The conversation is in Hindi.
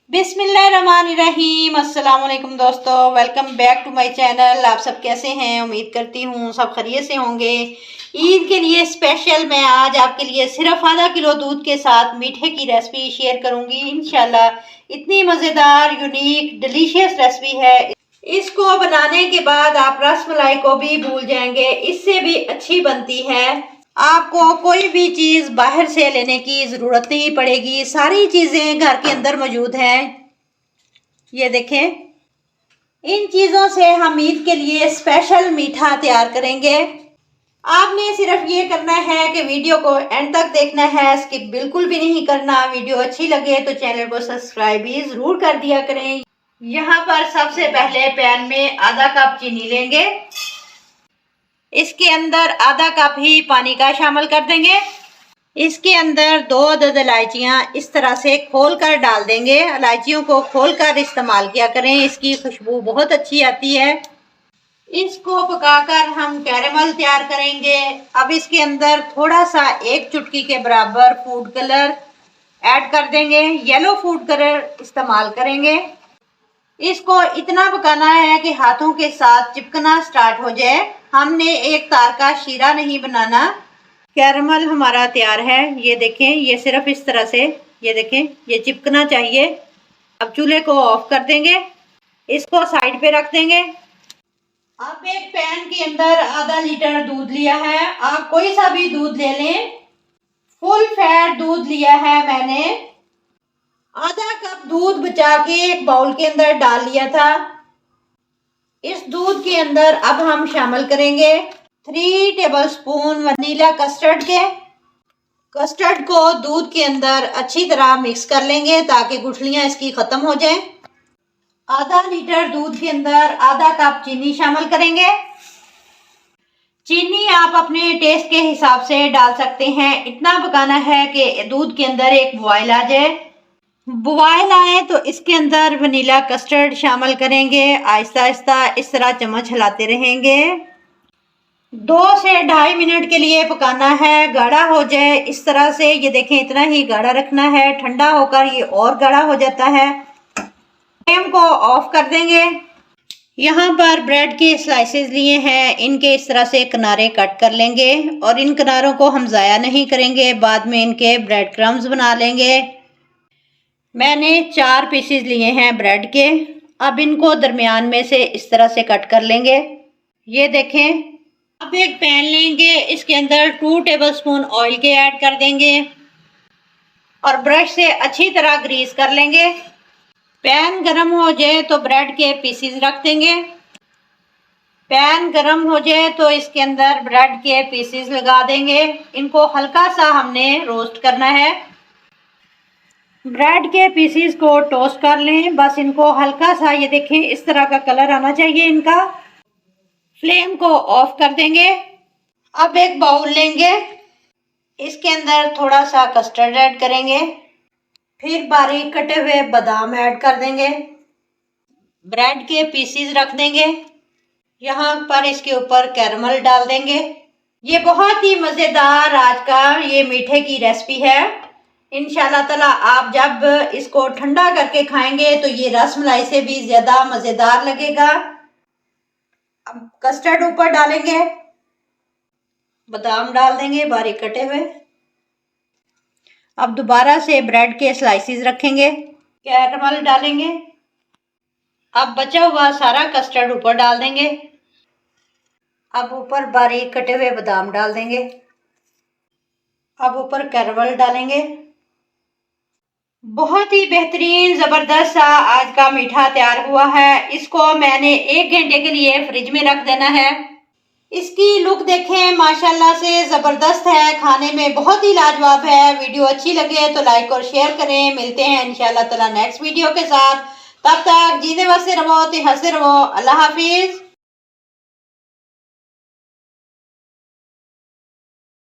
बिस्मिल्लाहिर्रहमानिर्रहीम। अस्सलाम वालेकुम दोस्तों, welcome back to my channel. आप सब कैसे हैं? उम्मीद करती हूँ सब खैरियत से होंगे। ईद के लिए स्पेशल मैं आज आपके लिए सिर्फ आधा किलो दूध के साथ मीठे की रेसिपी शेयर करूँगी इंशाल्लाह। इतनी मज़ेदार, यूनिक, डिलीशियस रेसिपी है। इसको बनाने के बाद आप रसमलाई को भी भूल जाएंगे, इससे भी अच्छी बनती है। आपको कोई भी चीज बाहर से लेने की जरूरत नहीं पड़ेगी, सारी चीजें घर के अंदर मौजूद हैं। ये देखें, इन चीजों से हम ईद के लिए स्पेशल मीठा तैयार करेंगे। आपने सिर्फ ये करना है कि वीडियो को एंड तक देखना है, स्किप बिल्कुल भी नहीं करना। वीडियो अच्छी लगे तो चैनल को सब्सक्राइब भी जरूर कर दिया करें। यहाँ पर सबसे पहले पैन में आधा कप चीनी लेंगे, इसके अंदर आधा कप ही पानी का शामिल कर देंगे। इसके अंदर 2 अदद इलायचियाँ इस तरह से खोल कर डाल देंगे। इलायचियों को खोल कर इस्तेमाल किया करें, इसकी खुशबू बहुत अच्छी आती है। इसको पकाकर हम कैरेमल तैयार करेंगे। अब इसके अंदर थोड़ा सा 1 चुटकी के बराबर फूड कलर ऐड कर देंगे। येलो फूड कलर इस्तेमाल करेंगे। इसको इतना पकाना है कि हाथों के साथ चिपकना स्टार्ट हो जाए। हमने एक तार का शीरा नहीं बनाना। कैरमल हमारा तैयार है। ये देखें, ये सिर्फ इस तरह से, ये देखें, ये चिपकना चाहिए। अब चूल्हे को ऑफ कर देंगे, इसको साइड पे रख देंगे। अब एक पैन के अंदर आधा लीटर दूध लिया है। आप कोई सा भी दूध ले लें। फुल फैट दूध लिया है मैंने। आधा कप दूध बचा के एक बाउल के अंदर डाल लिया था। इस दूध के अंदर अब हम शामिल करेंगे 3 टेबलस्पून वनीला कस्टर्ड के। कस्टर्ड को दूध के अंदर अच्छी तरह मिक्स कर लेंगे ताकि गुठलियां इसकी खत्म हो जाएं। आधा लीटर दूध के अंदर आधा कप चीनी शामिल करेंगे। चीनी आप अपने टेस्ट के हिसाब से डाल सकते हैं। इतना पकाना है कि दूध के अंदर एक बॉयल आ जाए। बॉयल आए तो इसके अंदर वनीला कस्टर्ड शामिल करेंगे। आहिस्ता आहिस्ता इस तरह चम्मच हिलाते रहेंगे। 2 से 2.5 मिनट के लिए पकाना है, गाढ़ा हो जाए इस तरह से। ये देखें, इतना ही गाढ़ा रखना है। ठंडा होकर ये और गाढ़ा हो जाता है। फ्लेम को ऑफ कर देंगे। यहाँ पर ब्रेड के स्लाइसेस लिए हैं, इनके इस तरह से किनारे कट कर लेंगे और इन किनारों को हम ज़ाया नहीं करेंगे, बाद में इनके ब्रेड क्रम्स बना लेंगे। मैंने 4 पीसेस लिए हैं ब्रेड के। अब इनको दरमियान में से इस तरह से कट कर लेंगे। ये देखें, अब एक पैन लेंगे, इसके अंदर 2 टेबलस्पून ऑयल के ऐड कर देंगे और ब्रश से अच्छी तरह ग्रीस कर लेंगे। पैन गरम हो जाए तो ब्रेड के पीसेस रख देंगे। पैन गरम हो जाए तो इसके अंदर ब्रेड के पीसेस लगा देंगे। इनको हल्का सा हमने रोस्ट करना है। ब्रेड के पीसीस को टोस्ट कर लें, बस इनको हल्का सा, ये देखें, इस तरह का कलर आना चाहिए इनका। फ्लेम को ऑफ कर देंगे। अब एक बाउल लेंगे, इसके अंदर थोड़ा सा कस्टर्ड ऐड करेंगे, फिर बारीक कटे हुए बादाम ऐड कर देंगे। ब्रेड के पीसीस रख देंगे। यहाँ पर इसके ऊपर कैरमल डाल देंगे। ये बहुत ही मज़ेदार आज का ये मीठे की रेसिपी है। इंशाल्लाह ताला आप जब इसको ठंडा करके खाएंगे तो ये रसमलाई से भी ज्यादा मजेदार लगेगा। अब कस्टर्ड ऊपर डालेंगे, बादाम डाल देंगे बारीक कटे हुए। अब दोबारा से ब्रेड के स्लाइसेस रखेंगे, कैरमल डालेंगे। अब बचा हुआ सारा कस्टर्ड ऊपर डाल देंगे। अब ऊपर बारीक कटे हुए बादाम डाल देंगे। अब ऊपर कैरमल डालेंगे। बहुत ही बेहतरीन ज़बरदस्त सा आज का मीठा तैयार हुआ है। इसको मैंने 1 घंटे के लिए फ्रिज में रख देना है। इसकी लुक देखें, माशाल्लाह से ज़बरदस्त है, खाने में बहुत ही लाजवाब है। वीडियो अच्छी लगे तो लाइक और शेयर करें। मिलते हैं इंशाल्लाह ताला नेक्स्ट वीडियो के साथ। तब तक जीने बसते रहो, हंसते रहो। अल्लाह हाफिज़।